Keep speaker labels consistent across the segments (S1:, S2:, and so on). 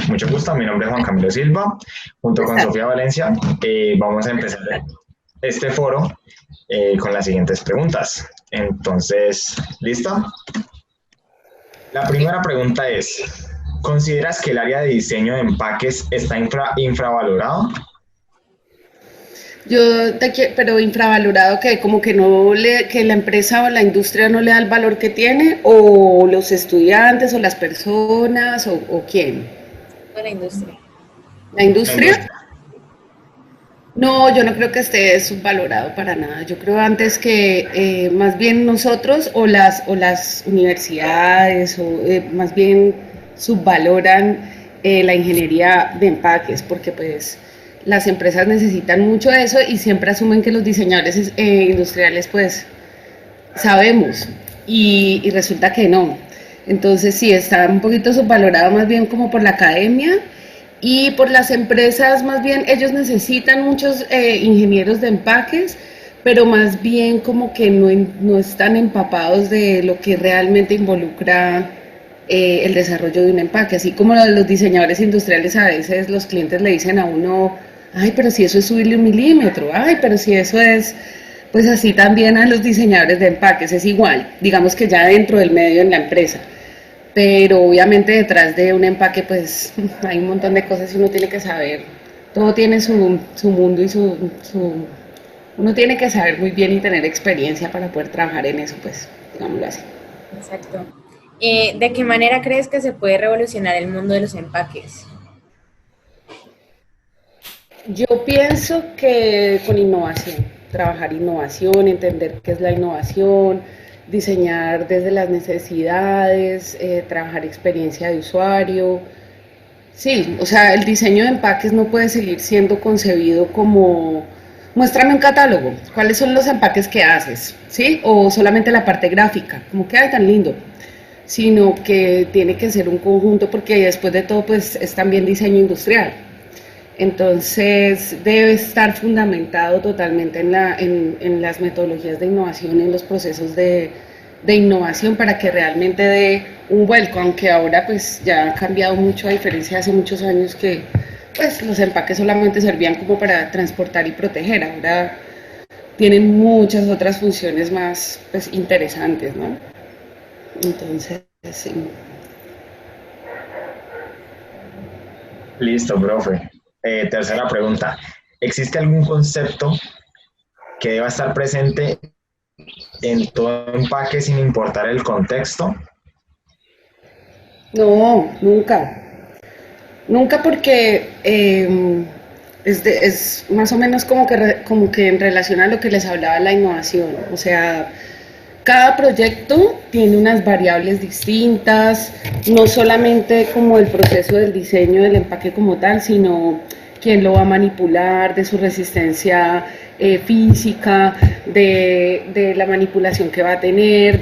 S1: mucho gusto, mi nombre es Juan Camilo Silva, junto con Sofía Valencia, vamos a empezar este foro con las siguientes preguntas. Entonces, ¿listo? La primera pregunta es, ¿consideras que el área de diseño de empaques está infravalorado?
S2: Pero infravalorado que como que que la empresa o la industria no le da el valor que tiene, o los estudiantes o las personas o quién.
S3: De la industria.
S2: ¿La
S1: La
S2: industria?
S1: industria.
S2: No, yo no creo que esté subvalorado para nada. Yo creo antes que más bien nosotros o las universidades más bien subvaloran la ingeniería de empaques, porque pues las empresas necesitan mucho eso y siempre asumen que los diseñadores industriales pues sabemos y resulta que no. Entonces sí, está un poquito subvalorado más bien como por la academia y por las empresas, más bien ellos necesitan muchos ingenieros de empaques, pero más bien como que no están empapados de lo que realmente involucra el desarrollo de un empaque. Así como los diseñadores industriales, a veces los clientes le dicen a uno, ay, pero si eso es subirle 1 milímetro, ay, pero si eso es, pues así también a los diseñadores de empaques es igual, digamos que ya dentro del medio en la empresa. Pero obviamente detrás de un empaque pues hay un montón de cosas y uno tiene que saber, todo tiene su mundo y uno tiene que saber muy bien y tener experiencia para poder trabajar en eso, pues, digámoslo así.
S3: Exacto. ¿De qué manera crees que se puede revolucionar el mundo de los empaques?
S2: Yo pienso que con innovación, trabajar innovación, entender qué es la innovación, diseñar desde las necesidades, trabajar experiencia de usuario. Sí, o sea, el diseño de empaques no puede seguir siendo concebido como, muéstrame un catálogo, ¿cuáles son los empaques que haces? ¿Sí? O solamente la parte gráfica, como que hay tan lindo, sino que tiene que ser un conjunto porque después de todo pues es también diseño industrial. Entonces debe estar fundamentado totalmente en las metodologías de innovación, en los procesos de innovación para que realmente dé un vuelco, aunque ahora pues ya ha cambiado mucho a diferencia de hace muchos años que pues los empaques solamente servían como para transportar y proteger, ahora tienen muchas otras funciones más pues interesantes, ¿no? Entonces, sí.
S1: Listo, profe. Tercera pregunta. ¿Existe algún concepto que deba estar presente en todo empaque sin importar el contexto?
S2: No, nunca. Nunca porque es más o menos como que en relación a lo que les hablaba la innovación. O sea, cada proyecto tiene unas variables distintas, no solamente como el proceso del diseño del empaque como tal, sino quién lo va a manipular, de su resistencia física, de la manipulación que va a tener,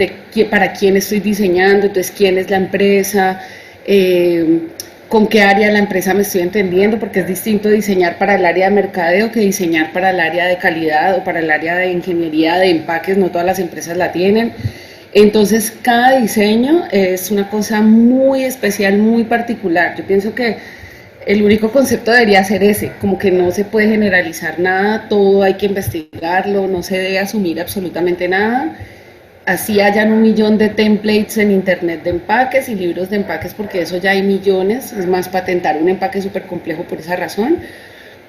S2: para quién estoy diseñando, entonces quién es la empresa, con qué área de la empresa me estoy entendiendo, porque es distinto diseñar para el área de mercadeo que diseñar para el área de calidad o para el área de ingeniería de empaques, no todas las empresas la tienen. Entonces, cada diseño es una cosa muy especial, muy particular. Yo pienso que el único concepto debería ser ese, como que no se puede generalizar nada, todo hay que investigarlo, no se debe asumir absolutamente nada. Así hayan 1 millón de templates en internet de empaques y libros de empaques, porque eso ya hay millones, es más, patentar un empaque súper complejo por esa razón,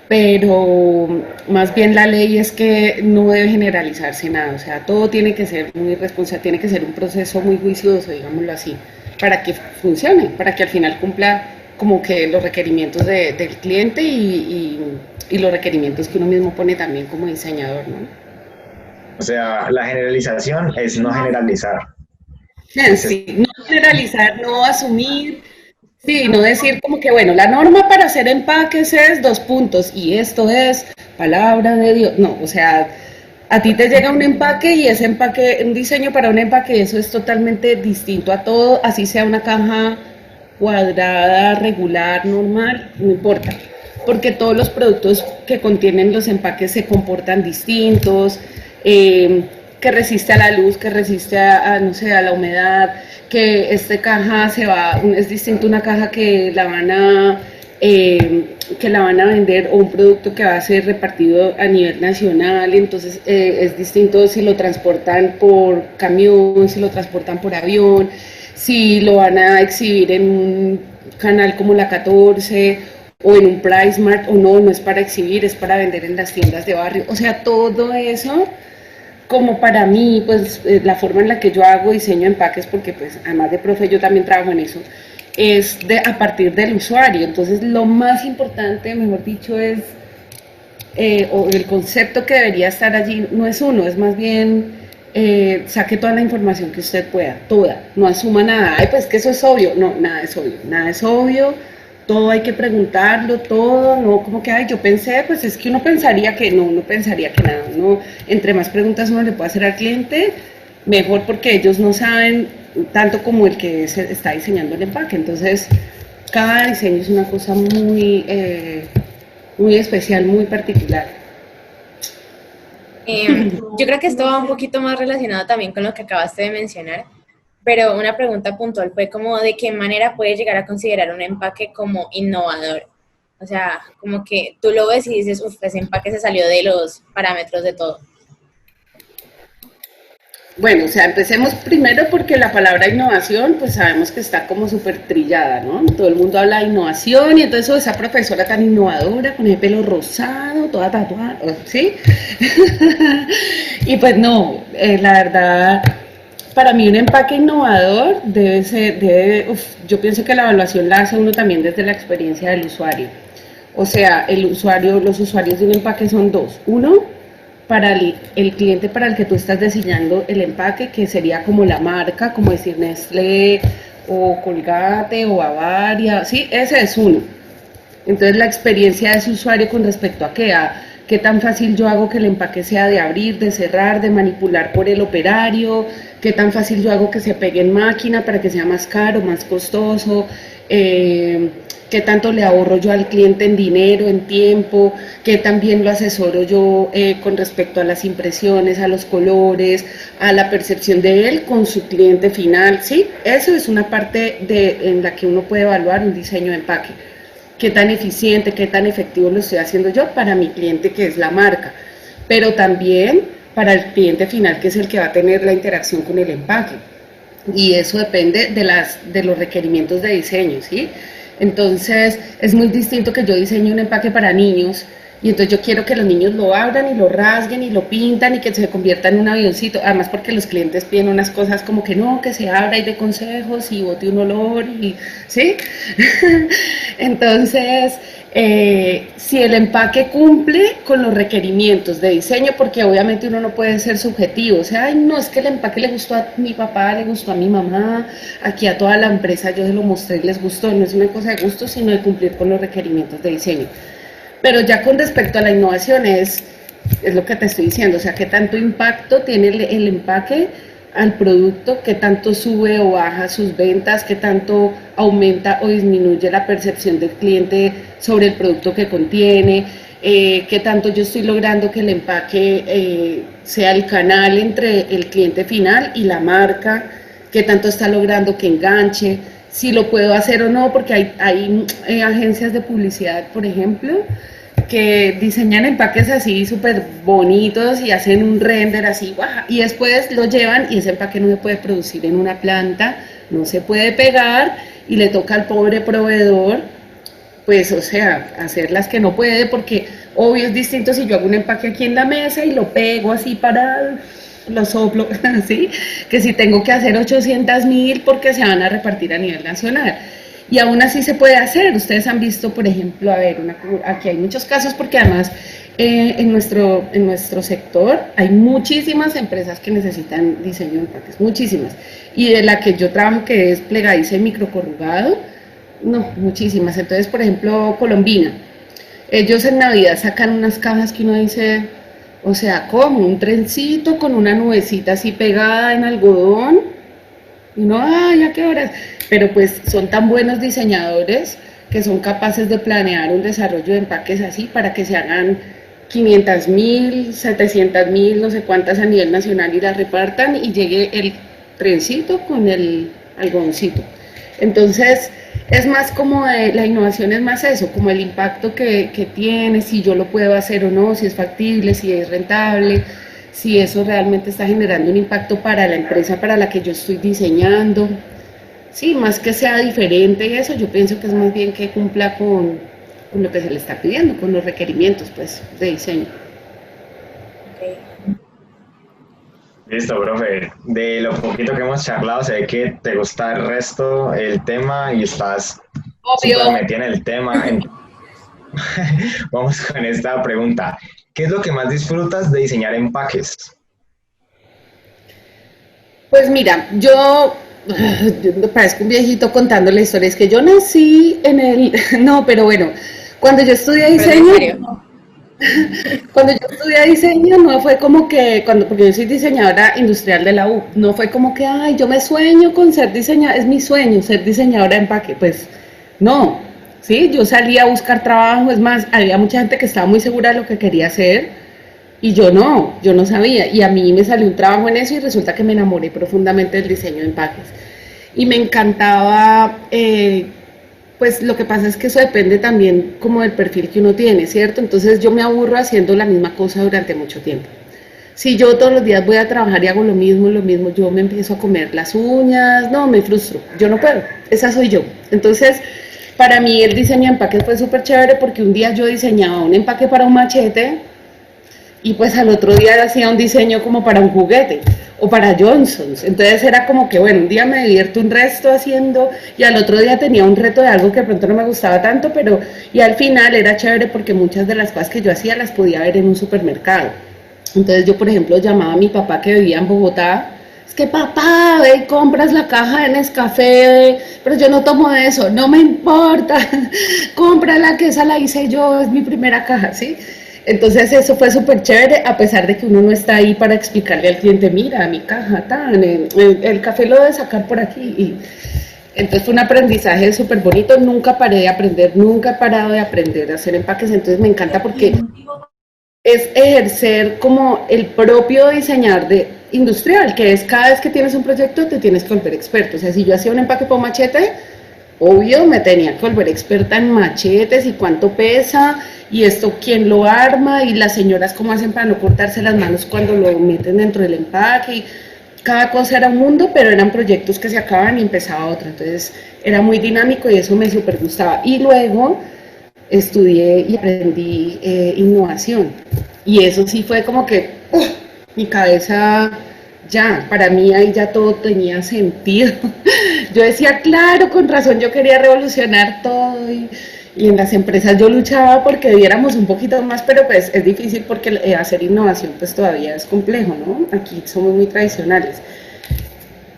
S2: pero más bien la ley es que no debe generalizarse nada, o sea, todo tiene que ser muy responsable, tiene que ser un proceso muy juicioso, digámoslo así, para que funcione, para que al final cumpla como que los requerimientos del cliente y los requerimientos que uno mismo pone también como diseñador, ¿no?
S1: O sea, la generalización es no generalizar. Es
S2: Sí, no generalizar, no asumir, sí, no decir como que, bueno, la norma para hacer empaques es 2 puntos y esto es palabra de Dios. No, o sea, a ti te llega un empaque y ese empaque, un diseño para un empaque, eso es totalmente distinto a todo, así sea una caja cuadrada, regular, normal, no importa, porque todos los productos que contienen los empaques se comportan distintos. eh, que resiste a la luz, que resiste no sé, a la humedad, que esta caja es distinto a una caja que la van a vender o un producto que va a ser repartido a nivel nacional, entonces es distinto si lo transportan por camión, si lo transportan por avión, si lo van a exhibir en un canal como la 14 o en un Price Mart o no, no es para exhibir, es para vender en las tiendas de barrio, o sea, todo eso como para mí, pues la forma en la que yo hago diseño empaques, porque pues además de profe yo también trabajo en eso, es a partir del usuario. Entonces lo más importante, mejor dicho, es, o el concepto que debería estar allí, no es uno, es más bien saque toda la información que usted pueda, toda, no asuma nada, ay pues que eso es obvio, no, nada es obvio, nada es obvio, todo hay que preguntarlo, todo, no como que, ay, yo pensé, pues es que uno pensaría que no, uno pensaría que nada, uno, entre más preguntas uno le puede hacer al cliente, mejor porque ellos no saben tanto como el que está diseñando el empaque, entonces cada diseño es una cosa muy especial, muy particular.
S3: Yo creo que esto va un poquito más relacionado también con lo que acabaste de mencionar, pero una pregunta puntual fue como de qué manera puedes llegar a considerar un empaque como innovador. O sea, como que tú lo ves y dices, uff, ese empaque se salió de los parámetros de todo.
S2: Bueno, o sea, empecemos primero porque la palabra innovación, pues sabemos que está como súper trillada, ¿no? Todo el mundo habla de innovación y entonces esa profesora tan innovadora con el pelo rosado, toda tatuada, ¿sí? Y pues no, la verdad, para mí un empaque innovador yo pienso que la evaluación la hace uno también desde la experiencia del usuario. O sea, los usuarios de un empaque son dos. Uno, para el cliente para el que tú estás diseñando el empaque, que sería como la marca, como decir Nestlé o Colgate o Bavaria, sí, ese es uno. Entonces la experiencia de ese usuario con respecto a qué tan fácil yo hago que el empaque sea de abrir, de cerrar, de manipular por el operario, qué tan fácil yo hago que se pegue en máquina para que sea más caro, más costoso, qué tanto le ahorro yo al cliente en dinero, en tiempo, qué también lo asesoro yo con respecto a las impresiones, a los colores, a la percepción de él con su cliente final, ¿sí? Eso es una parte en la que uno puede evaluar un diseño de empaque. Qué tan eficiente, qué tan efectivo lo estoy haciendo yo para mi cliente, que es la marca, pero también para el cliente final, que es el que va a tener la interacción con el empaque. Y eso depende de los requerimientos de diseño, ¿sí? Entonces, es muy distinto que yo diseñe un empaque para niños y entonces yo quiero que los niños lo abran y lo rasguen y lo pintan y que se convierta en un avioncito. Además porque los clientes piden unas cosas como que no, que se abra y de consejos y bote un olor y, ¿sí? Entonces, si el empaque cumple con los requerimientos de diseño, porque obviamente uno no puede ser subjetivo, o sea, ay, no, es que el empaque le gustó a mi papá, le gustó a mi mamá, aquí a toda la empresa yo se lo mostré y les gustó, no es una cosa de gusto, sino de cumplir con los requerimientos de diseño. Pero ya con respecto a la innovación es lo que te estoy diciendo, o sea, qué tanto impacto tiene el empaque al producto, qué tanto sube o baja sus ventas, qué tanto aumenta o disminuye la percepción del cliente sobre el producto que contiene, qué tanto yo estoy logrando que el empaque sea el canal entre el cliente final y la marca, qué tanto está logrando que enganche, si lo puedo hacer o no, porque hay agencias de publicidad, por ejemplo, que diseñan empaques así súper bonitos y hacen un render así, ¡guau! Y después lo llevan y ese empaque no se puede producir en una planta, no se puede pegar y le toca al pobre proveedor, pues o sea, hacer las que no puede porque obvio es distinto si yo hago un empaque aquí en la mesa y lo pego así para lo soplo, ¿sí? Que si tengo que hacer 800.000 porque se van a repartir a nivel nacional. Y aún así se puede hacer. Ustedes han visto, por ejemplo, a ver, aquí hay muchos casos porque además en nuestro sector hay muchísimas empresas que necesitan diseño de empaques, muchísimas. Y de la que yo trabajo, que es plegadiza y microcorrugado, no, muchísimas. Entonces, por ejemplo, Colombina. Ellos en Navidad sacan unas cajas que uno dice, o sea, como un trencito con una nubecita así pegada en algodón. Y uno, ay, ¿a qué horas? Pero pues son tan buenos diseñadores que son capaces de planear un desarrollo de empaques así para que se hagan 500.000, 700.000, no sé cuántas a nivel nacional y las repartan y llegue el trencito con el algodoncito. Entonces, es más como la innovación es más eso, como el impacto que tiene, si yo lo puedo hacer o no, si es factible, si es rentable, si eso realmente está generando un impacto para la empresa para la que yo estoy diseñando. Sí, más que sea diferente y eso, yo pienso que es más bien que cumpla con lo que se le está pidiendo, con los requerimientos pues, de diseño.
S3: Ok.
S1: Listo, profe. De lo poquito que hemos charlado, se ve que te gusta el resto, el tema y estás súper
S2: Obvio.
S1: metida en el tema. Vamos con esta pregunta. ¿Qué es lo que más disfrutas de diseñar empaques?
S2: Pues mira, yo parezco un viejito contando la historia, es que yo nací en el, no, pero bueno, cuando yo estudié
S3: Pero es en
S2: diseño,
S3: serio.
S2: cuando yo estudié diseño no fue como que, porque yo soy diseñadora industrial de la U, no fue como que, ay, yo me sueño con ser diseñadora, es mi sueño ser diseñadora de empaque, pues no, sí, yo salí a buscar trabajo, es más, había mucha gente que estaba muy segura de lo que quería hacer, y yo no sabía. Y a mí me salió un trabajo en eso y resulta que me enamoré profundamente del diseño de empaques. Y me encantaba, pues lo que pasa es que eso depende también como del perfil que uno tiene, ¿cierto? Entonces yo me aburro haciendo la misma cosa durante mucho tiempo. Si yo todos los días voy a trabajar y hago lo mismo, yo me empiezo a comer las uñas, no, me frustro, yo no puedo, esa soy yo. Entonces, para mí el diseño de empaques fue súper chévere porque un día yo diseñaba un empaque para un machete y pues al otro día hacía un diseño como para un juguete o para Johnson's. Entonces era como que, bueno, un día me divierto un resto haciendo y al otro día tenía un reto de algo que de pronto no me gustaba tanto, pero y al final era chévere porque muchas de las cosas que yo hacía las podía ver en un supermercado. Entonces yo, por ejemplo, llamaba a mi papá que vivía en Bogotá. Es que papá, ve y compras la caja de Nescafé, pero yo no tomo de eso, no me importa, cómprala que esa la hice yo, es mi primera caja, ¿sí? Entonces eso fue súper chévere, a pesar de que uno no está ahí para explicarle al cliente, mira, mi caja, tan, el café lo debe sacar por aquí. Y entonces fue un aprendizaje súper bonito, nunca paré de aprender, nunca he parado de aprender a hacer empaques, entonces me encanta porque es ejercer como el propio diseñador de industrial, que es cada vez que tienes un proyecto te tienes que volver experto. O sea, si yo hacía un empaque por machete, obvio me tenía que volver experta en machetes y cuánto pesa y esto quién lo arma y las señoras cómo hacen para no cortarse las manos cuando lo meten dentro del empaque. Y cada cosa era un mundo, pero eran proyectos que se acaban y empezaba otro. Entonces era muy dinámico y eso me súper gustaba. Y luego estudié y aprendí innovación. Y eso sí fue como que mi cabeza ya, para mí ahí ya todo tenía sentido. Yo decía, claro, con razón yo quería revolucionar todo y en las empresas yo luchaba porque diéramos un poquito más, pero pues es difícil porque hacer innovación pues todavía es complejo, ¿no? Aquí somos muy tradicionales.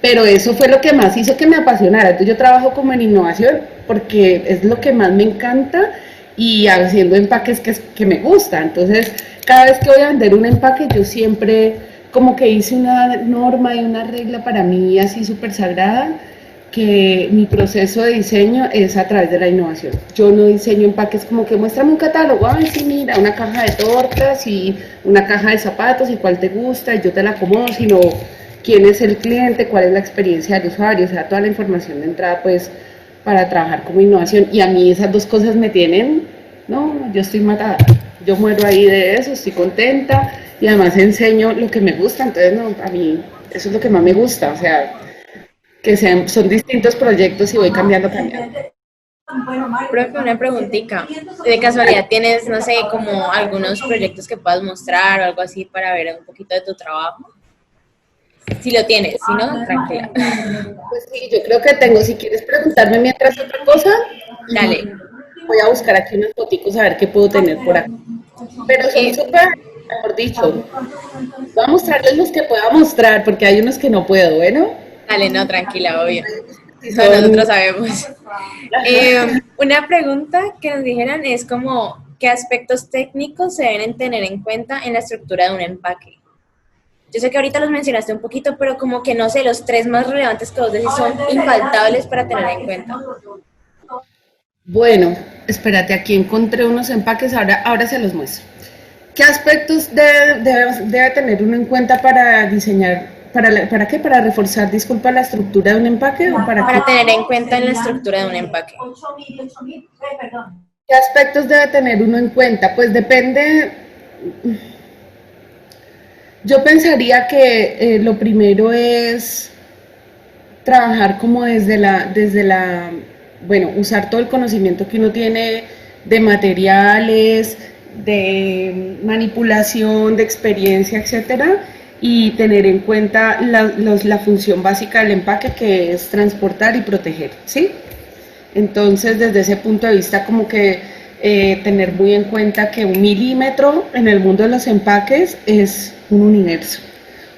S2: Pero eso fue lo que más hizo que me apasionara. Entonces yo trabajo como en innovación porque es lo que más me encanta y haciendo empaques que me gusta. Entonces cada vez que voy a vender un empaque yo siempre como que hice una norma y una regla para mí así súper sagrada que mi proceso de diseño es a través de la innovación. Yo no diseño empaques como que muéstrame un catálogo, ay sí mira, una caja de tortas y una caja de zapatos y cuál te gusta y yo te la acomodo, sino quién es el cliente, cuál es la experiencia del usuario, o sea, toda la información de entrada pues para trabajar como innovación y a mí esas dos cosas me tienen, no, yo estoy matada, yo muero ahí de eso, estoy contenta y además enseño lo que me gusta, entonces no, a mí eso es lo que más me gusta, o sea, que sean, son distintos proyectos y voy cambiando, cambiando.
S3: Profe, una preguntita. ¿De casualidad tienes, no sé, como algunos proyectos que puedas mostrar o algo así para ver un poquito de tu trabajo? Si lo tienes, si no, tranquila.
S2: Pues sí, yo creo que tengo, si quieres preguntarme mientras otra cosa,
S3: Dale.
S2: voy a buscar aquí unos foticos a ver qué puedo tener por acá. Pero son
S3: Eh,
S2: súper, mejor dicho, voy a mostrarles los que pueda mostrar, porque hay unos que no puedo, ¿bueno?
S3: Dale, no, tranquila, obvio.
S2: Si
S3: No, nosotros
S2: son,
S3: sabemos. Una pregunta que nos dijeran es como, ¿qué aspectos técnicos se deben tener en cuenta en la estructura de un empaque? Yo sé que ahorita los mencionaste un poquito, pero como que no sé, los tres más relevantes que vos decís son infaltables para tener en cuenta.
S2: bueno, espérate, aquí encontré unos empaques, ahora se los muestro. ¿Qué aspectos debe tener uno en cuenta para diseñar, para qué? Para reforzar, disculpa, la estructura de un empaque o para qué?
S3: Para tener en cuenta en la estructura de un empaque.
S2: ¿Qué aspectos debe tener uno en cuenta? Pues depende. Yo pensaría que lo primero es trabajar como bueno, usar todo el conocimiento que uno tiene de materiales, de manipulación, de experiencia, etcétera, y tener en cuenta la función básica del empaque, que es transportar y proteger, ¿sí? Entonces, desde ese punto de vista, como que tener muy en cuenta que 1 milímetro en el mundo de los empaques es un universo.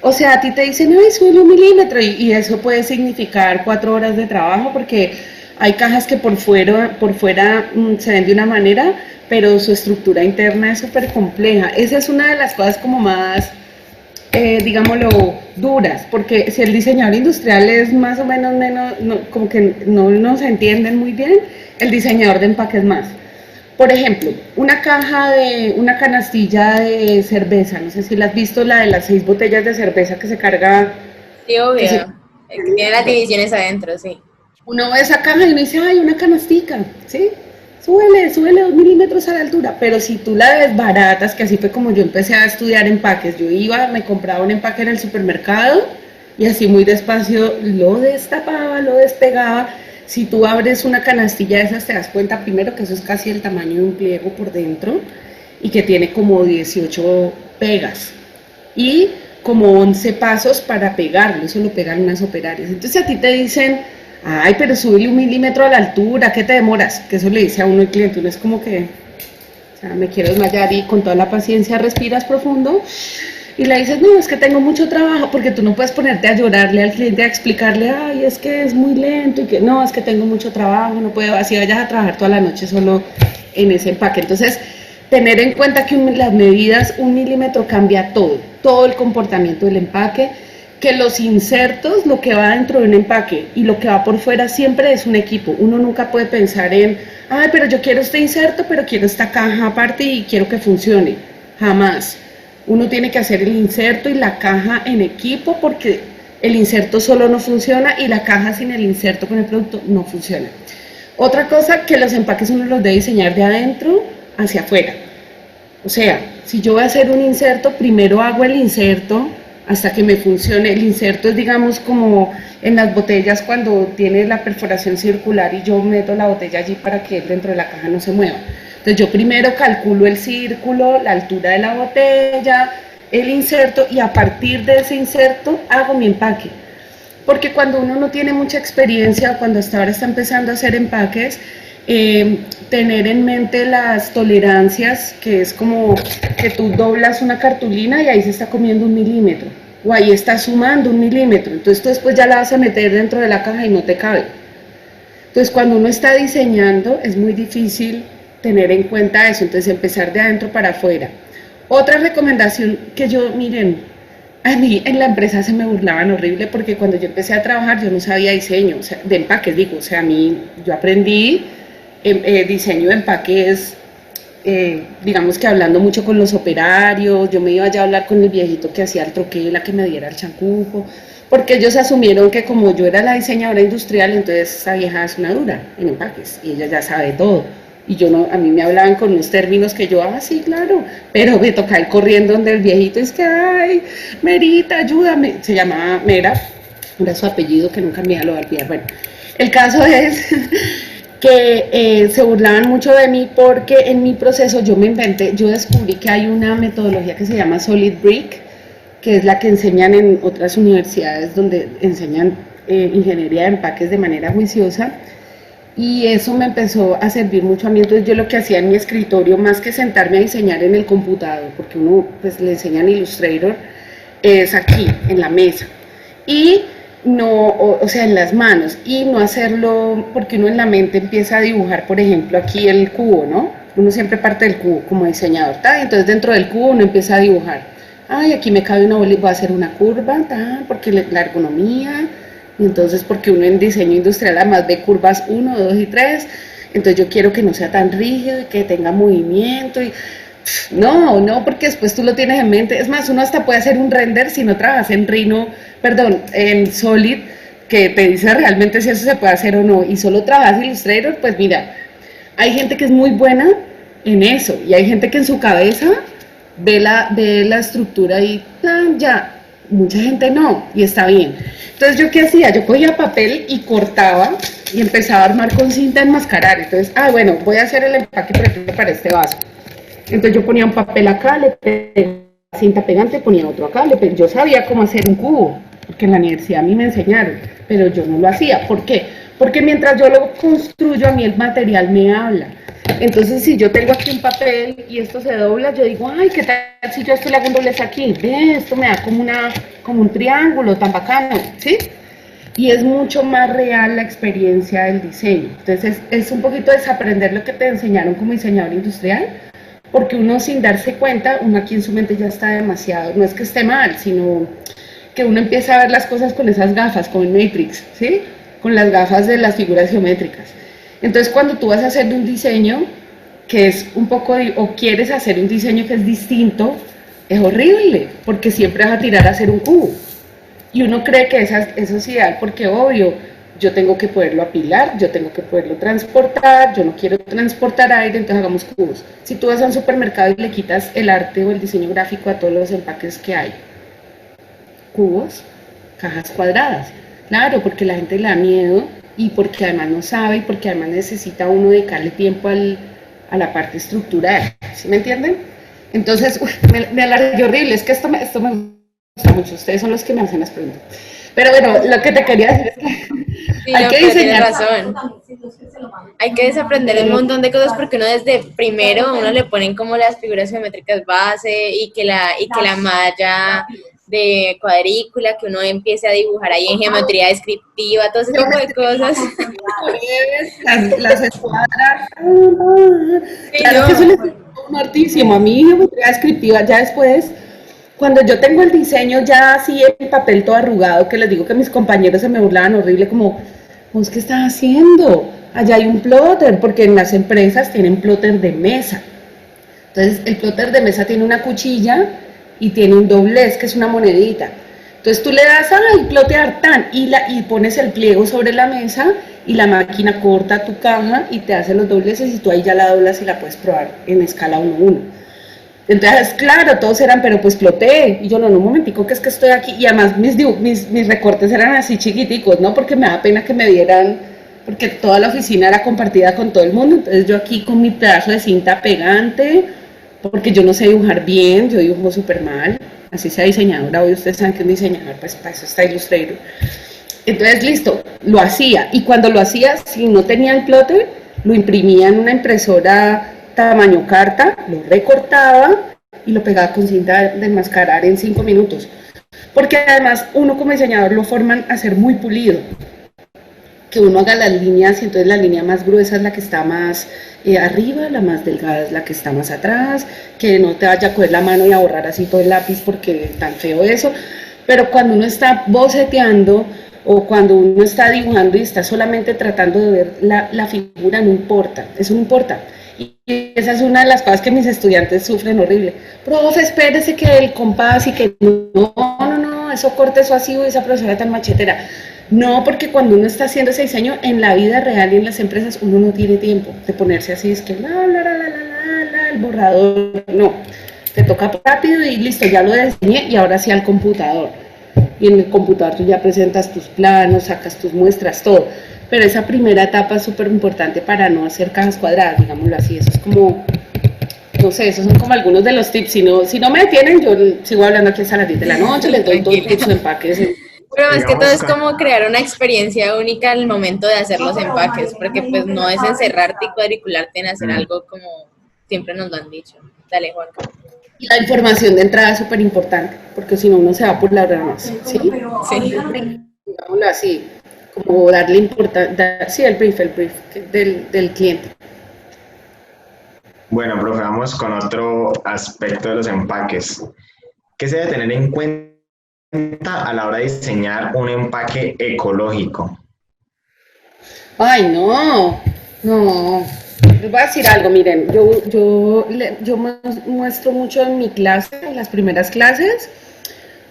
S2: O sea, a ti te dicen, ay, sube 1 milímetro, y eso puede significar 4 horas de trabajo, porque hay cajas que por fuera se ven de una manera, pero su estructura interna es súper compleja. Esa es una de las cosas como más, digámoslo, duras, porque si el diseñador industrial es más o menos, como que no nos entienden muy bien, el diseñador de empaque es más. Por ejemplo, una canastilla de cerveza, no sé si la has visto, la de las 6 botellas de cerveza que se carga.
S3: Sí, obvio. El que tiene las divisiones adentro, sí.
S2: Uno ve esa caja y uno dice, ay, una canastica, ¿sí? Súbele 2 milímetros a la altura, pero si tú la desbaratas, que así fue como yo empecé a estudiar empaques, yo iba, me compraba un empaque en el supermercado y así muy despacio lo destapaba, lo despegaba. Si tú abres una canastilla de esas, te das cuenta primero que eso es casi el tamaño de un pliego por dentro y que tiene como 18 pegas y como 11 pasos para pegarlo, eso lo pegan unas operarias. Entonces a ti te dicen, ay, pero súbele 1 milímetro a la altura, ¿qué te demoras? Que eso le dice a uno el cliente, uno es como que, o sea, me quiero desmayar, y con toda la paciencia respiras profundo y le dices, no, es que tengo mucho trabajo, porque tú no puedes ponerte a llorarle al cliente, a explicarle, ay, es que es muy lento, y que no, es que tengo mucho trabajo, no puedo, así vayas a trabajar toda la noche solo en ese empaque. Entonces, tener en cuenta que las medidas, 1 milímetro cambia todo el comportamiento del empaque, que los insertos, lo que va dentro de un empaque y lo que va por fuera siempre es un equipo. Uno nunca puede pensar en, ay, pero yo quiero este inserto, pero quiero esta caja aparte y quiero que funcione. Jamás. Uno tiene que hacer el inserto y la caja en equipo, porque el inserto solo no funciona y la caja sin el inserto con el producto no funciona. Otra cosa, que los empaques uno los debe diseñar de adentro hacia afuera. O sea, si yo voy a hacer un inserto, primero hago el inserto hasta que me funcione. El inserto es, digamos, como en las botellas cuando tiene la perforación circular y yo meto la botella allí para que dentro de la caja no se mueva. Entonces yo primero calculo el círculo, la altura de la botella, el inserto, y a partir de ese inserto hago mi empaque. Porque cuando uno no tiene mucha experiencia, cuando hasta ahora está empezando a hacer empaques, tener en mente las tolerancias, que es como que tú doblas una cartulina y ahí se está comiendo 1 milímetro, o ahí está sumando 1 milímetro, entonces tú después ya la vas a meter dentro de la caja y no te cabe. Entonces cuando uno está diseñando es muy difícil tener en cuenta eso, entonces empezar de adentro para afuera. Otra recomendación que yo, miren, a mí en la empresa se me burlaban horrible, porque cuando yo empecé a trabajar yo no sabía diseño, o sea, de empaques digo, o sea, yo aprendí diseño de empaques, digamos que hablando mucho con los operarios, yo me iba ya a hablar con el viejito que hacía el troquel, que me diera el chancujo, porque ellos asumieron que como yo era la diseñadora industrial, entonces esa vieja es una dura en empaques y ella ya sabe todo. Y yo no, a mí me hablaban con unos términos que yo, sí, claro, pero me tocaba ir corriendo donde el viejito, es que, ay, Merita, ayúdame. Se llamaba Mera, era su apellido, que nunca me lo voy a olvidar. Bueno, el caso es que se burlaban mucho de mí, porque en mi proceso yo descubrí que hay una metodología que se llama Solid Brick, que es la que enseñan en otras universidades donde enseñan ingeniería de empaques de manera juiciosa. Y eso me empezó a servir mucho a mí. Entonces yo lo que hacía en mi escritorio, más que sentarme a diseñar en el computador, porque uno pues le enseñan Illustrator, es aquí, en la mesa. Y no, o sea, en las manos. Y no hacerlo, porque uno en la mente empieza a dibujar, por ejemplo, aquí el cubo, ¿no? Uno siempre parte del cubo como diseñador, ¿tá? Entonces dentro del cubo uno empieza a dibujar. Ay, aquí me cabe una bola y voy a hacer una curva, ¿tá? Porque la ergonomía. Y entonces, porque uno en diseño industrial además ve curvas 1, 2 y 3, entonces yo quiero que no sea tan rígido y que tenga movimiento. Y No, porque después tú lo tienes en mente. Es más, uno hasta puede hacer un render si no trabajas en en Solid, que te dice realmente si eso se puede hacer o no, y solo trabajas en Illustrator, pues mira, hay gente que es muy buena en eso, y hay gente que en su cabeza ve la estructura y ya, mucha gente no, y está bien. Entonces, ¿yo qué hacía? Yo cogía papel y cortaba y empezaba a armar con cinta enmascarar. Entonces, bueno, voy a hacer el empaque, por ejemplo, para este vaso. Entonces yo ponía un papel acá, le pegaba cinta pegante, ponía otro acá, yo sabía cómo hacer un cubo, porque en la universidad a mí me enseñaron, pero yo no lo hacía. ¿Por qué? Porque mientras yo lo construyo, a mí el material me habla. Entonces, si yo tengo aquí un papel y esto se dobla, yo digo, ay, ¿qué tal si yo esto le hago un doblez aquí? Ve, esto me da como un triángulo tan bacano, ¿sí? Y es mucho más real la experiencia del diseño. Entonces, es un poquito desaprender lo que te enseñaron como diseñador industrial, porque uno sin darse cuenta, uno aquí en su mente ya está demasiado, no es que esté mal, sino que uno empieza a ver las cosas con esas gafas, como en Matrix, ¿sí? Con las gafas de las figuras geométricas. Entonces, cuando tú vas a hacer un diseño que es un poco, o quieres hacer un diseño que es distinto, es horrible, porque siempre vas a tirar a hacer un cubo. Y uno cree que eso es ideal, porque obvio, yo tengo que poderlo apilar, yo tengo que poderlo transportar, yo no quiero transportar aire, entonces hagamos cubos. Si tú vas a un supermercado y le quitas el arte o el diseño gráfico a todos los empaques que hay, cubos, cajas cuadradas. Claro, porque la gente le da miedo y porque además no sabe y porque además necesita uno dedicarle tiempo a la parte estructural. ¿Sí me entienden? Entonces, me alargué horrible, es que esto me gusta mucho, ustedes son los que me hacen las preguntas. Pero bueno, lo que te quería decir es que
S3: Sí,
S2: hay
S3: no,
S2: que
S3: pero
S2: diseñar.
S3: tienes razón. Hay que desaprender un montón de cosas porque uno desde primero uno le ponen como las figuras geométricas base y que la malla de cuadrícula, que uno empiece a dibujar ahí en geometría descriptiva, todo ese tipo de cosas.
S2: Las escuadras.
S3: Sí,
S2: Claro que eso
S3: no.
S2: les es hartísimo. A mí geometría descriptiva ya después, cuando yo tengo el diseño ya así en papel todo arrugado, que les digo que mis compañeros se me burlaban horrible, como, ¿vos qué estás haciendo? Allá hay un plotter, porque en las empresas tienen plotter de mesa. Entonces, el plotter de mesa tiene una cuchilla y tiene un doblez, que es una monedita. Entonces, tú le das al plotear tan y pones el pliego sobre la mesa y la máquina corta tu caja y te hace los dobleces y tú ahí ya la doblas y la puedes probar en escala 1:1. Entonces, claro, todos eran, pero pues ploteé. Y yo, no, un momentico, que es que estoy aquí. Y además mis recortes eran así chiquiticos, ¿no? Porque me da pena que me vieran, porque toda la oficina era compartida con todo el mundo. Entonces, yo aquí con mi pedazo de cinta pegante, porque yo no sé dibujar bien, yo dibujo súper mal. Así sea diseñadora, hoy ustedes saben que un diseñador, pues para eso está Illustrator. Entonces, listo, lo hacía. Y cuando lo hacía, si no tenía el plotter, lo imprimía en una impresora tamaño carta, lo recortaba y lo pegaba con cinta de enmascarar en 5 minutos. Porque además uno como diseñador lo forman a ser muy pulido. Que uno haga las líneas y entonces la línea más gruesa es la que está más arriba, la más delgada es la que está más atrás, que no te vaya a coger la mano y a borrar así todo el lápiz porque es tan feo eso. Pero cuando uno está boceteando o cuando uno está dibujando y está solamente tratando de ver la figura, no importa, eso no importa. Y esa es una de las cosas que mis estudiantes sufren horrible. Profe, espérese que el compás y que no, eso corte eso así, esa profesora tan machetera. No, porque cuando uno está haciendo ese diseño en la vida real y en las empresas, uno no tiene tiempo de ponerse así, es que el borrador, no. Te toca rápido y listo, ya lo diseñé y ahora sí al computador. Y en el computador tú ya presentas tus planos, sacas tus muestras, todo. Pero esa primera etapa es súper importante para no hacer cajas cuadradas, digámoslo así. Eso es como, no sé, esos son como algunos de los tips. Si no me detienen, yo sigo hablando aquí hasta las 10 de la noche, les doy todo el tips de empaques.
S3: Pero más que todo es
S1: Digamos,
S3: como crear una experiencia única al momento de hacer los empaques, porque pues no es encerrarte y cuadricularte en hacer algo como siempre nos lo han dicho. Dale, Juanca.
S2: La información de entrada es súper importante, porque si no uno se va por las ramas, ¿sí?
S3: Sí.
S2: Digámoslo así, como darle importancia, sí, el brief del cliente.
S1: bueno, profe, vamos con otro aspecto de los empaques. ¿Qué se debe tener en cuenta a la hora de diseñar un empaque ecológico?
S2: Ay, no. Les voy a decir algo, miren, yo muestro mucho en mi clase, en las primeras clases,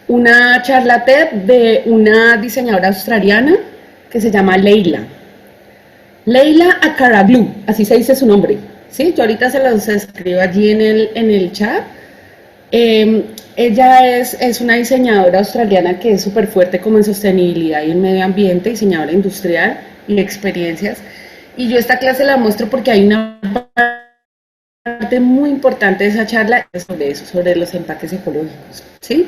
S2: una charla TED de una diseñadora australiana que se llama Leila Acaraglu, así se dice su nombre, ¿sí? Yo ahorita se los escribo allí en el chat. Ella es una diseñadora australiana que es súper fuerte como en sostenibilidad y en medio ambiente, diseñadora industrial y experiencias. Y yo esta clase la muestro porque hay una parte muy importante de esa charla sobre eso, sobre los empaques ecológicos, ¿sí?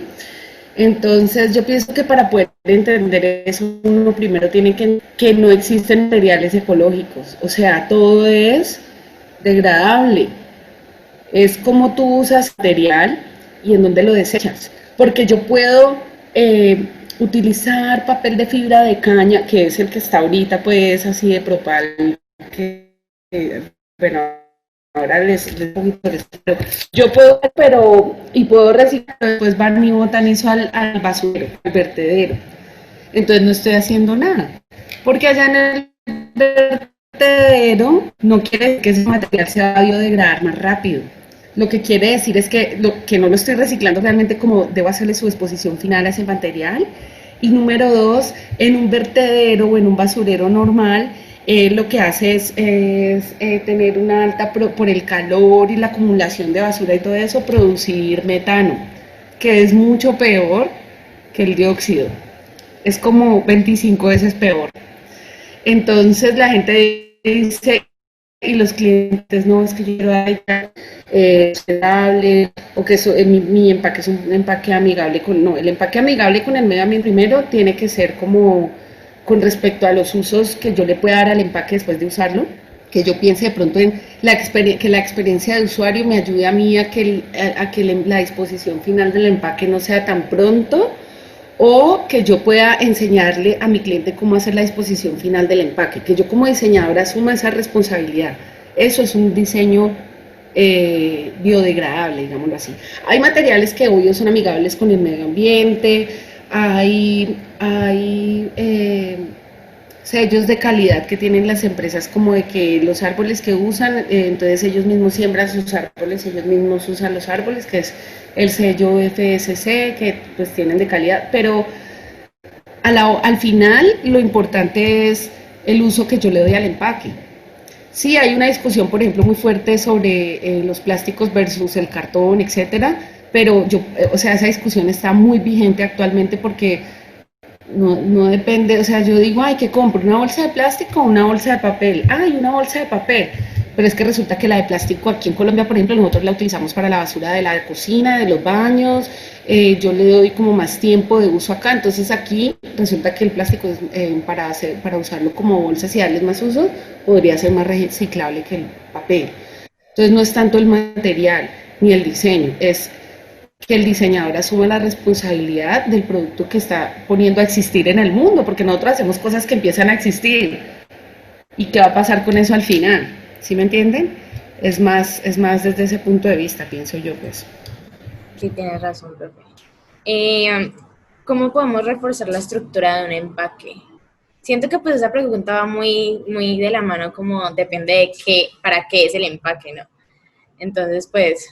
S2: Entonces yo pienso que para poder entender eso, uno primero tiene que no existen materiales ecológicos, o sea, todo es degradable, es como tú usas material y en dónde lo desechas, porque yo puedo utilizar papel de fibra de caña, que es el que está ahorita, pues así de propal, bueno, ahora yo puedo, y puedo reciclar, después van y botan eso al basurero, al vertedero. Entonces no estoy haciendo nada. Porque allá en el vertedero no quiere decir que ese material se va a biodegradar más rápido. Lo que quiere decir es que no lo estoy reciclando realmente como debo hacerle su exposición final a ese material. Y número dos, en un vertedero o en un basurero normal, lo que hace es tener una alta, por el calor y la acumulación de basura y todo eso, producir metano, que es mucho peor que el dióxido. Es como 25 veces peor. Entonces la gente dice, y los clientes, no, es que yo quiero sustentable, o que mi empaque es un empaque amigable con, no, el empaque amigable con el medio ambiente primero tiene que ser como con respecto a los usos que yo le pueda dar al empaque después de usarlo, que yo piense de pronto en que la experiencia de usuario me ayude a mí a que la disposición final del empaque no sea tan pronto, o que yo pueda enseñarle a mi cliente cómo hacer la disposición final del empaque, que yo como diseñadora asuma esa responsabilidad. Eso es un diseño biodegradable, digámoslo así. Hay materiales que obvio son amigables con el medio ambiente, hay sellos de calidad que tienen las empresas, como de que los árboles que usan, entonces ellos mismos siembran sus árboles, ellos mismos usan los árboles, que es el sello FSC, que pues tienen de calidad, pero al final lo importante es el uso que yo le doy al empaque. Sí, hay una discusión, por ejemplo, muy fuerte sobre los plásticos versus el cartón, etcétera, pero o sea, esa discusión está muy vigente actualmente porque no depende, o sea, yo digo, ay, ¿qué compro? ¿Una bolsa de plástico o una bolsa de papel? Ay, una bolsa de papel. Pero es que resulta que la de plástico aquí en Colombia, por ejemplo, nosotros la utilizamos para la basura de la cocina, de los baños, yo le doy como más tiempo de uso acá, entonces aquí resulta que el plástico para usarlo como bolsas y darles más uso, podría ser más reciclable que el papel. Entonces no es tanto el material ni el diseño, es que el diseñador asuma la responsabilidad del producto que está poniendo a existir en el mundo, porque nosotros hacemos cosas que empiezan a existir. ¿Y qué va a pasar con eso al final? ¿Sí me entienden? Es más desde ese punto de vista, pienso yo, pues.
S3: Sí, tienes razón, profe. ¿Cómo podemos reforzar la estructura de un empaque? Siento que pues esa pregunta va muy, muy de la mano, como depende de para qué es el empaque, ¿no? Entonces, pues,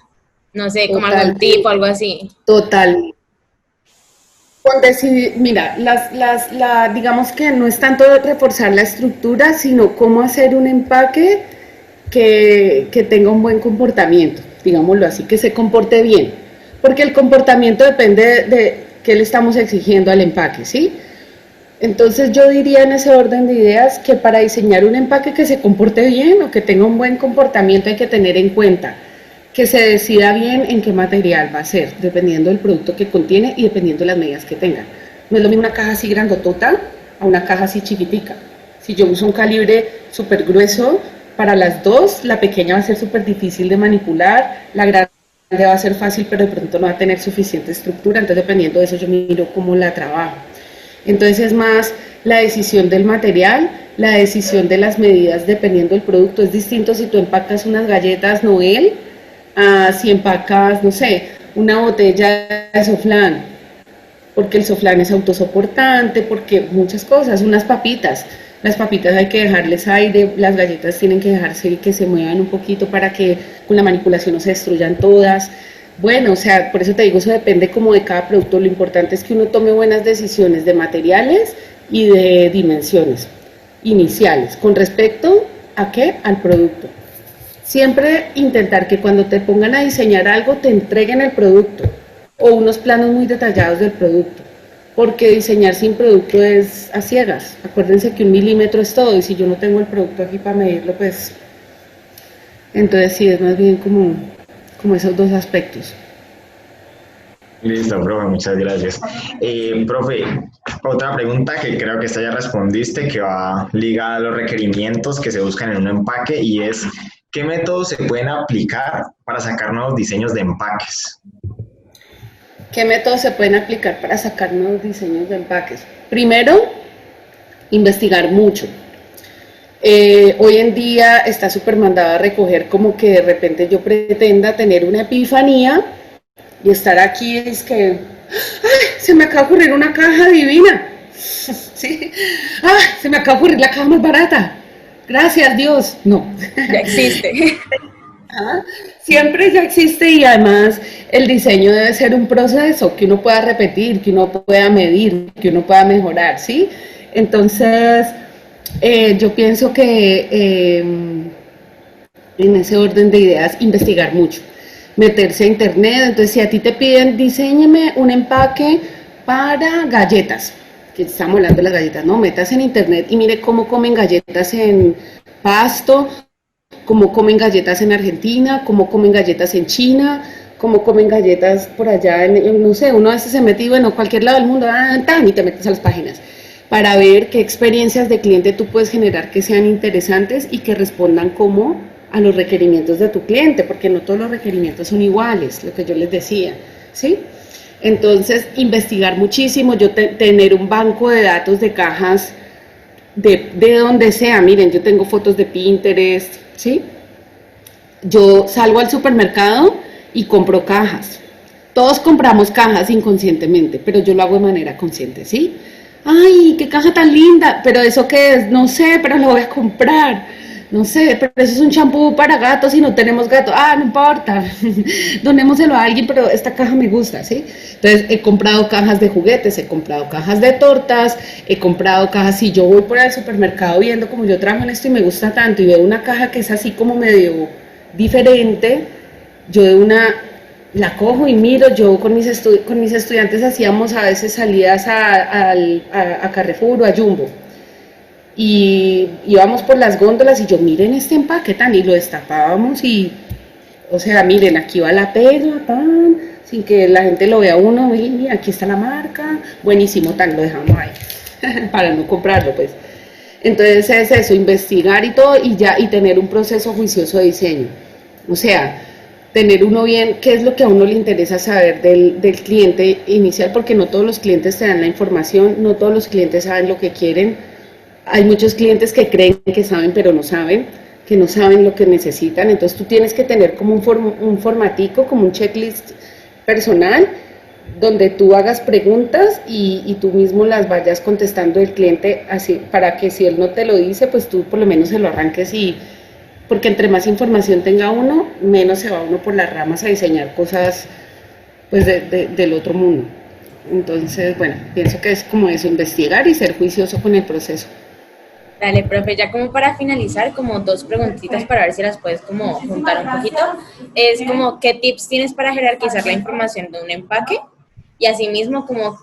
S3: no sé, como algún tipo, algo así.
S2: Total. Mira, digamos que no es tanto reforzar la estructura, sino cómo hacer un empaque que tenga un buen comportamiento, digámoslo así, que se comporte bien. Porque el comportamiento depende de qué le estamos exigiendo al empaque, ¿sí? Entonces yo diría en ese orden de ideas que para diseñar un empaque que se comporte bien o que tenga un buen comportamiento hay que tener en cuenta que se decida bien en qué material va a ser, dependiendo del producto que contiene y dependiendo de las medidas que tenga. No es lo mismo una caja así grandotota a una caja así chiquitica. Si yo uso un calibre súper grueso, para las dos, la pequeña va a ser súper difícil de manipular, la grande va a ser fácil, pero de pronto no va a tener suficiente estructura, entonces dependiendo de eso yo miro cómo la trabajo. Entonces es más la decisión del material, la decisión de las medidas dependiendo del producto. Es distinto si tú empacas unas galletas Noel, si empacas, no sé, una botella de soflán, porque el soflán es autosoportante, porque muchas cosas, unas papitas. las papitas hay que dejarles aire, las galletas tienen que dejarse que se muevan un poquito para que con la manipulación no se destruyan todas. Bueno, o sea, por eso te digo, eso depende como de cada producto. Lo importante es que uno tome buenas decisiones de materiales y de dimensiones iniciales. ¿Con respecto a qué? Al producto. Siempre intentar que cuando te pongan a diseñar algo te entreguen el producto o unos planos muy detallados del producto, porque diseñar sin producto es a ciegas. Acuérdense que 1 milímetro es todo y si yo no tengo el producto aquí para medirlo, pues entonces sí, es más bien como esos dos aspectos.
S1: Listo, profe, muchas gracias. Profe, otra pregunta que creo que esta ya respondiste, que va ligada a los requerimientos que se buscan en un empaque y es, ¿qué métodos se pueden aplicar para sacar nuevos diseños de empaques?
S2: ¿Qué métodos se pueden aplicar para sacar nuevos diseños de empaques? Primero, investigar mucho. Hoy en día está súper mandado a recoger como que de repente yo pretenda tener una epifanía y estar aquí es que ¡ay! Se me acaba de ocurrir una caja divina. ¿Sí? ¡Ah! Se me acaba de ocurrir la caja más barata. Gracias Dios. No.
S3: Ya existe.
S2: ¿Ah? Siempre ya existe y además el diseño debe ser un proceso que uno pueda repetir, que uno pueda medir, que uno pueda mejorar, ¿sí? Entonces, yo pienso que en ese orden de ideas, investigar mucho, meterse a internet. Entonces, si a ti te piden, diséñame un empaque para galletas, que estamos hablando de las galletas, no, metas en internet y mire cómo comen galletas en Pasto, cómo comen galletas en Argentina, cómo comen galletas en China, cómo comen galletas por allá, no sé, uno a veces se mete y bueno, cualquier lado del mundo, y te metes a las páginas, para ver qué experiencias de cliente tú puedes generar que sean interesantes y que respondan como a los requerimientos de tu cliente, porque no todos los requerimientos son iguales, lo que yo les decía, ¿sí? Entonces, investigar muchísimo, tener un banco de datos de cajas de donde sea. Miren, yo tengo fotos de Pinterest, ¿sí? Yo salgo al supermercado y compro cajas. Todos compramos cajas inconscientemente, pero yo lo hago de manera consciente, ¿sí? ¡Ay, qué caja tan linda! ¿Pero eso qué es? No sé, pero lo voy a comprar. No sé, pero eso es un champú para gatos y no tenemos gato. Ah, no importa. Donémoselo a alguien, pero esta caja me gusta, ¿sí? Entonces, he comprado cajas de juguetes, he comprado cajas de tortas, he comprado cajas. Si yo voy por el supermercado viendo como yo trabajo en esto y me gusta tanto y veo una caja que es así como medio diferente, yo de una la cojo y miro. Yo con mis estudiantes hacíamos a veces salidas a Carrefour o a Jumbo y íbamos por las góndolas y yo, miren este empaque tan, y lo destapábamos y, o sea, miren, aquí va la pega, tan, sin que la gente lo vea uno, mira, aquí está la marca, buenísimo, tan, lo dejamos ahí, para no comprarlo, pues. Entonces es eso, investigar y todo, y tener un proceso juicioso de diseño. O sea, tener uno bien, qué es lo que a uno le interesa saber del cliente inicial, porque no todos los clientes te dan la información, no todos los clientes saben lo que quieren. Hay muchos clientes que creen que saben, pero no saben, que no saben lo que necesitan. Entonces tú tienes que tener como un formatico, como un checklist personal, donde tú hagas preguntas y tú mismo las vayas contestando el cliente, así, para que si él no te lo dice, pues tú por lo menos se lo arranques porque entre más información tenga uno, menos se va uno por las ramas a diseñar cosas pues del otro mundo. Entonces, bueno, pienso que es como eso, investigar y ser juicioso con el proceso.
S3: Dale, profe, ya como para finalizar, como dos preguntitas para ver si las puedes como juntar un poquito. Es como, ¿qué tips tienes para jerarquizar la información de un empaque? Y asimismo, como,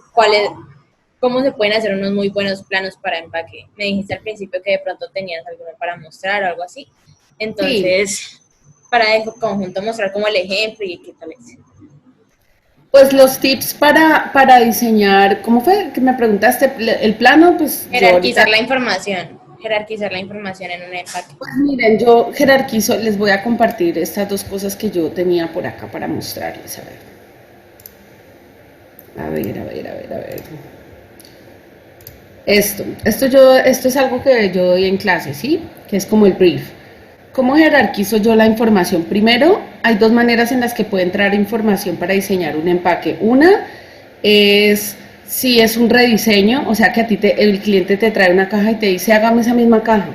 S3: ¿cómo se pueden hacer unos muy buenos planos para empaque? Me dijiste al principio que de pronto tenías alguno para mostrar o algo así. Entonces, sí, para el conjunto mostrar como el ejemplo y qué tal es.
S2: Pues los tips para diseñar, ¿cómo fue que me preguntaste? El plano, pues...
S3: Jerarquizar la información. Jerarquizar la información en un empaque.
S2: Pues miren, yo jerarquizo, les voy a compartir estas dos cosas que yo tenía por acá para mostrarles, a ver. Esto es algo que yo doy en clase, ¿sí? Que es como el brief. ¿Cómo jerarquizo yo la información? Primero, hay dos maneras en las que puede entrar información para diseñar un empaque. Una es Si es un rediseño, o sea que a ti el cliente te trae una caja y te dice, hágame esa misma caja,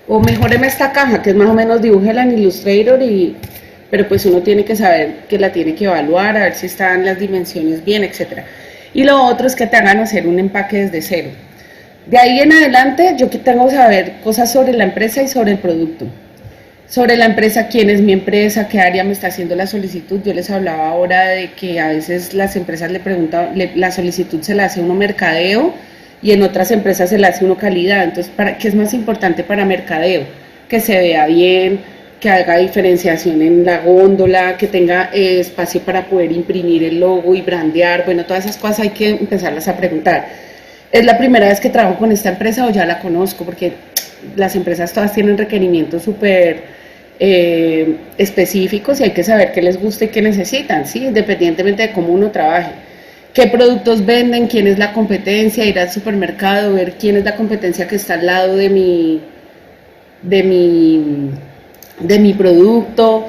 S2: o mejoreme esta caja, que es más o menos dibújela en Illustrator, pero pues uno tiene que saber que la tiene que evaluar, a ver si están las dimensiones bien, etcétera. Y lo otro es que te hagan hacer un empaque desde cero. De ahí en adelante, yo que tengo que saber cosas sobre la empresa y sobre el producto. Sobre la empresa, quién es mi empresa, qué área me está haciendo la solicitud. Yo les hablaba ahora de que a veces las empresas le preguntan, la solicitud se la hace uno mercadeo y en otras empresas se la hace uno calidad. Entonces, ¿qué es más importante para mercadeo? Que se vea bien, que haga diferenciación en la góndola, que tenga espacio para poder imprimir el logo y brandear. Bueno, todas esas cosas hay que empezarlas a preguntar. ¿Es la primera vez que trabajo con esta empresa o ya la conozco? Porque las empresas todas tienen requerimientos súper específicos y hay que saber qué les gusta y qué necesitan, ¿sí? Independientemente de cómo uno trabaje. ¿Qué productos venden? ¿Quién es la competencia? Ir al supermercado, ver quién es la competencia que está al lado de mi, de mi producto,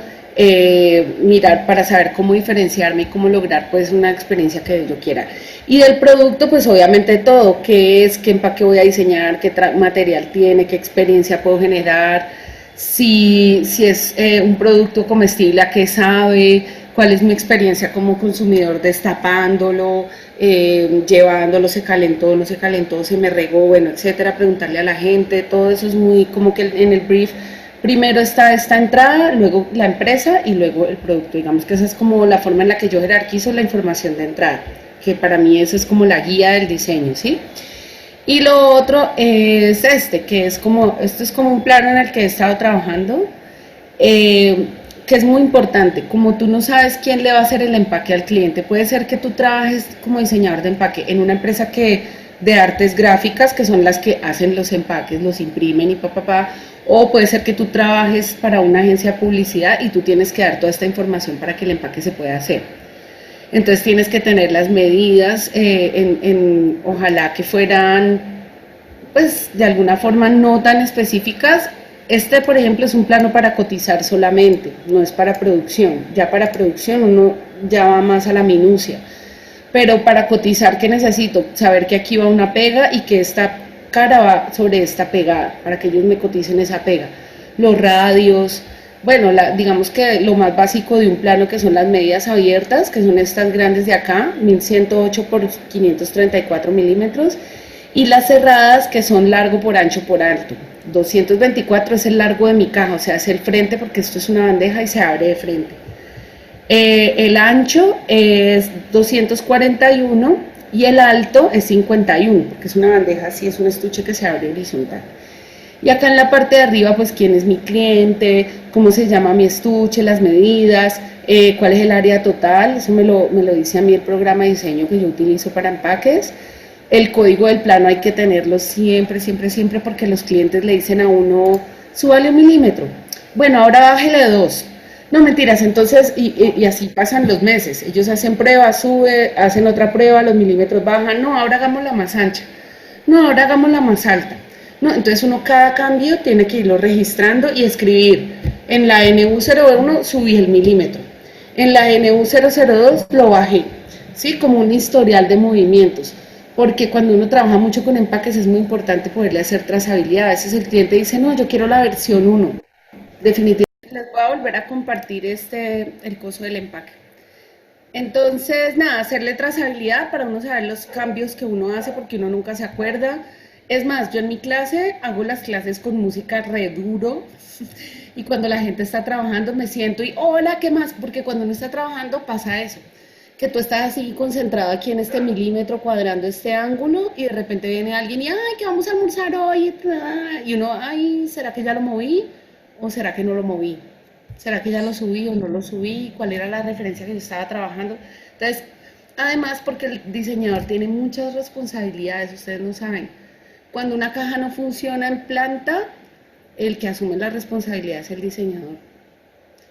S2: mirar para saber cómo diferenciarme y cómo lograr pues una experiencia que yo quiera. Y del producto pues obviamente todo, qué es, qué empaque voy a diseñar, qué material tiene, qué experiencia puedo generar, si es un producto comestible, a qué sabe, cuál es mi experiencia como consumidor destapándolo, llevándolo, se calentó, no se calentó, se me regó, bueno, etcétera, preguntarle a la gente, todo eso es muy como que en el brief. Primero está esta entrada, luego la empresa y luego el producto. Digamos que esa es como la forma en la que yo jerarquizo la información de entrada, que para mí eso es como la guía del diseño, ¿sí? Y lo otro es que es como, esto es como un plano en el que he estado trabajando, que es muy importante. Como tú no sabes quién le va a hacer el empaque al cliente, puede ser que tú trabajes como diseñador de empaque en una empresa de artes gráficas, que son las que hacen los empaques, los imprimen y o puede ser que tú trabajes para una agencia de publicidad y tú tienes que dar toda esta información para que el empaque se pueda hacer. Entonces tienes que tener las medidas, ojalá que fueran, pues de alguna forma no tan específicas. Este, por ejemplo, es un plano para cotizar solamente, no es para producción. Ya para producción uno ya va más a la minucia. Pero para cotizar, ¿qué necesito? Saber que aquí va una pega y que esta cara va sobre esta pegada, para que ellos me coticen esa pega. Los radios, bueno, digamos que lo más básico de un plano, que son las medidas abiertas, que son estas grandes de acá, 1108 por 534 milímetros, y las cerradas, que son largo por ancho por alto. 224 es el largo de mi caja, o sea, es el frente, porque esto es una bandeja y se abre de frente. El ancho es 241 y el alto es 51, porque es una bandeja así, es un estuche que se abre horizontal. Y acá en la parte de arriba, pues quién es mi cliente, cómo se llama mi estuche, las medidas, cuál es el área total, eso me lo dice a mí el programa de diseño que yo utilizo para empaques. El código del plano hay que tenerlo siempre, siempre, siempre, porque los clientes le dicen a uno, súbale 1 milímetro, bueno, ahora bájele 2. No, mentiras, entonces, y así pasan los meses, ellos hacen pruebas, hacen otra prueba, los milímetros bajan, no, ahora hagámosla más ancha, no, ahora hagámosla más alta. No, entonces uno cada cambio tiene que irlo registrando y escribir. En la NU01 subí el milímetro, en la NU002 lo bajé, ¿sí? Como un historial de movimientos, porque cuando uno trabaja mucho con empaques es muy importante poderle hacer trazabilidad. A veces el cliente dice, no, yo quiero la versión 1, definitivamente les voy a volver a compartir el coso del empaque. Entonces, nada, hacerle trazabilidad para uno saber los cambios que uno hace, porque uno nunca se acuerda. Es más, yo en mi clase hago las clases con música re duro y cuando la gente está trabajando me siento y hola, ¿qué más? Porque cuando uno está trabajando pasa eso, que tú estás así concentrado aquí en este milímetro cuadrando este ángulo y de repente viene alguien y ay, que vamos a almorzar hoy y uno, ay, ¿será que ya lo moví o será que no lo moví? ¿Será que ya lo subí o no lo subí? ¿Cuál era la referencia que yo estaba trabajando? Entonces, además porque el diseñador tiene muchas responsabilidades, ustedes no saben. Cuando una caja no funciona en planta, el que asume la responsabilidad es el diseñador.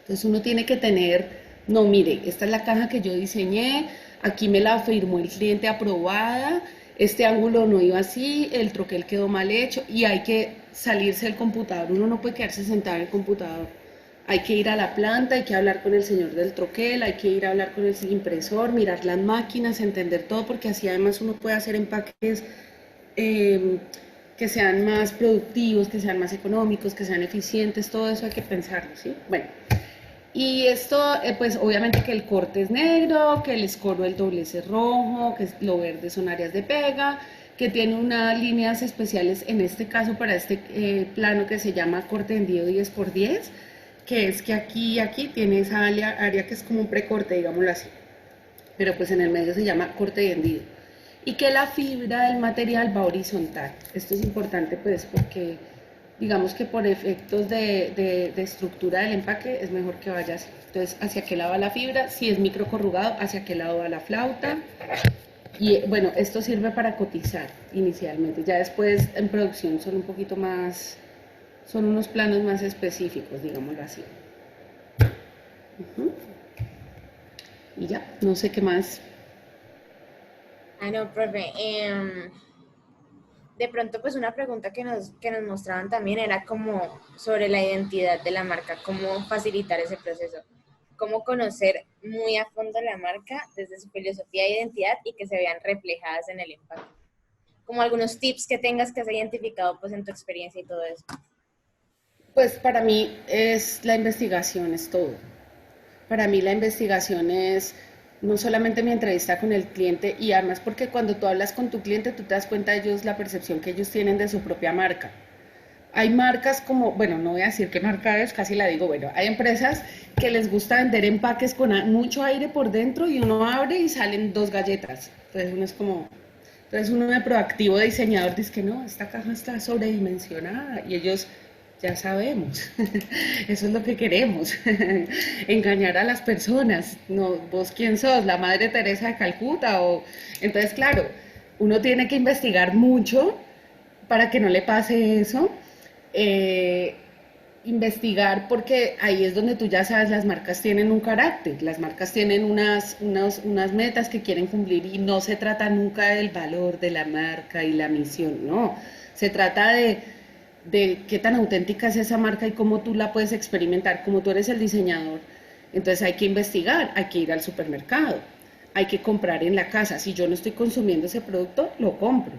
S2: Entonces uno tiene que tener, no, mire, esta es la caja que yo diseñé, aquí me la firmó el cliente aprobada, este ángulo no iba así, el troquel quedó mal hecho y hay que salirse del computador. Uno no puede quedarse sentado en el computador. Hay que ir a la planta, hay que hablar con el señor del troquel, hay que ir a hablar con el impresor, mirar las máquinas, entender todo, porque así además uno puede hacer empaques eh, que sean más productivos, que sean más económicos, que sean eficientes, todo eso hay que pensarlo, ¿sí? Bueno, y esto, pues obviamente que el corte es negro, que el escoro, el doblez es rojo, que lo verde son áreas de pega, que tiene unas líneas especiales en este caso para este plano que se llama corte hendido 10x10, que es que aquí y aquí tiene esa área que es como un precorte, digámoslo así, pero pues en el medio se llama corte y hendido. Y que la fibra del material va horizontal. Esto es importante pues porque digamos que por efectos de estructura del empaque es mejor que vaya así. Entonces, ¿hacia qué lado va la fibra? Si es microcorrugado, ¿hacia qué lado va la flauta? Y bueno, esto sirve para cotizar inicialmente. Ya después en producción son un poquito más, son unos planos más específicos, digámoslo así. Y ya, no sé qué más.
S3: Ah, no, profe. De pronto, pues una pregunta que nos mostraban también era como sobre la identidad de la marca, cómo facilitar ese proceso, cómo conocer muy a fondo la marca desde su filosofía e identidad y que se vean reflejadas en el empaque. Como algunos tips que tengas que has identificado pues en tu experiencia y todo eso.
S2: Pues para mí es la investigación, es todo. Para mí la investigación es no solamente mi entrevista con el cliente y además porque cuando tú hablas con tu cliente tú te das cuenta de ellos la percepción que ellos tienen de su propia marca. Hay marcas como, bueno, no voy a decir qué marca es, casi la digo, bueno, hay empresas que les gusta vender empaques con mucho aire por dentro y uno abre y salen 2 galletas. Entonces uno es como, entonces uno de proactivo de diseñador dice que no, esta caja está sobredimensionada y ellos ya sabemos, eso es lo que queremos, engañar a las personas, no, vos quién sos, la Madre Teresa de Calcuta o entonces claro, uno tiene que investigar mucho para que no le pase eso, eh, investigar porque ahí es donde tú ya sabes, las marcas tienen un carácter, las marcas tienen unas metas que quieren cumplir y no se trata nunca del valor de la marca y la misión, no, se trata de qué tan auténtica es esa marca y cómo tú la puedes experimentar, como tú eres el diseñador. Entonces hay que investigar, hay que ir al supermercado, hay que comprar en la casa. Si yo no estoy consumiendo ese producto, lo compro.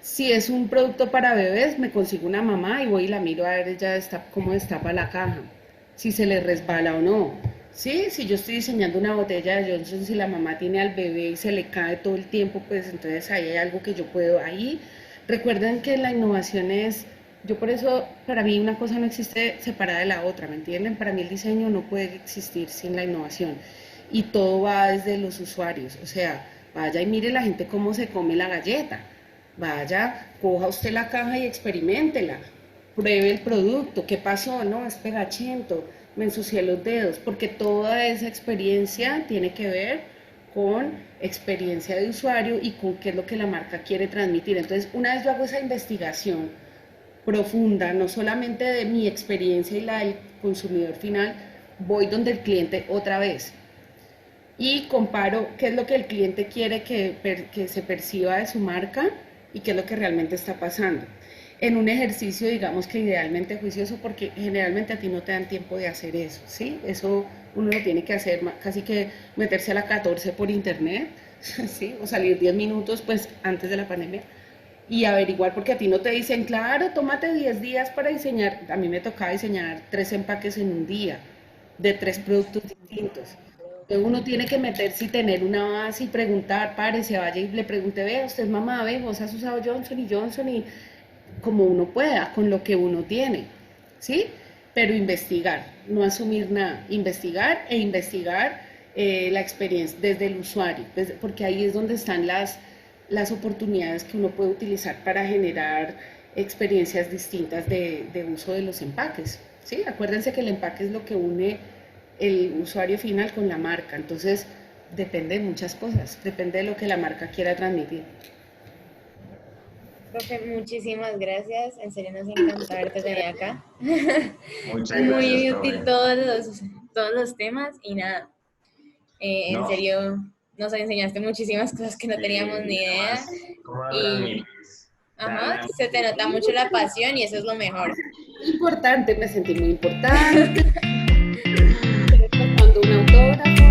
S2: Si es un producto para bebés, me consigo una mamá y voy y la miro a ver ella cómo destapa la caja, si se le resbala o no. Sí, si yo estoy diseñando una botella de Johnson, si la mamá tiene al bebé y se le cae todo el tiempo, pues entonces ahí hay algo que yo puedo ahí. Recuerden que la innovación es, yo por eso, para mí una cosa no existe separada de la otra, ¿me entienden? Para mí el diseño no puede existir sin la innovación y todo va desde los usuarios, o sea, vaya y mire la gente cómo se come la galleta, vaya, coja usted la caja y experiméntela, pruebe el producto, ¿qué pasó? No, es pegachento, me ensucié los dedos, porque toda esa experiencia tiene que ver con experiencia de usuario y con qué es lo que la marca quiere transmitir. Entonces, una vez yo hago esa investigación profunda, no solamente de mi experiencia y la del consumidor final, voy donde el cliente otra vez y comparo qué es lo que el cliente quiere que se perciba de su marca y qué es lo que realmente está pasando. En un ejercicio, digamos que idealmente juicioso, porque generalmente a ti no te dan tiempo de hacer eso, ¿sí? Eso uno lo tiene que hacer, casi que meterse a la 14 por internet, ¿sí? O salir 10 minutos, pues, antes de la pandemia, y averiguar, porque a ti no te dicen, claro, tómate 10 días para diseñar. A mí me tocaba diseñar 3 empaques en un día, de 3 productos distintos. Entonces uno tiene que meterse y tener una base y preguntar, pare, se vaya y le pregunte, ve, usted es mamá, ve, vos has usado Johnson y como uno pueda, con lo que uno tiene, ¿sí? Pero investigar, no asumir nada, investigar e investigar la experiencia desde el usuario, porque ahí es donde están las oportunidades que uno puede utilizar para generar experiencias distintas de uso de los empaques, ¿sí? Acuérdense que el empaque es lo que une el usuario final con la marca, entonces depende de muchas cosas, depende de lo que la marca quiera transmitir.
S3: Profe, muchísimas gracias. En serio nos encanta haberte tenido acá.
S1: Muchas gracias,
S3: Muy útil
S1: profe.
S3: todos los temas y nada, en
S1: No,
S3: serio nos enseñaste muchísimas cosas que no teníamos
S1: y
S3: ni idea
S1: además, ¿cómo no lo
S3: y
S1: admites?
S3: ajá, se te nota mucho la pasión y eso es lo mejor.
S2: Importante, me sentí muy importante. Cuando un autógrafo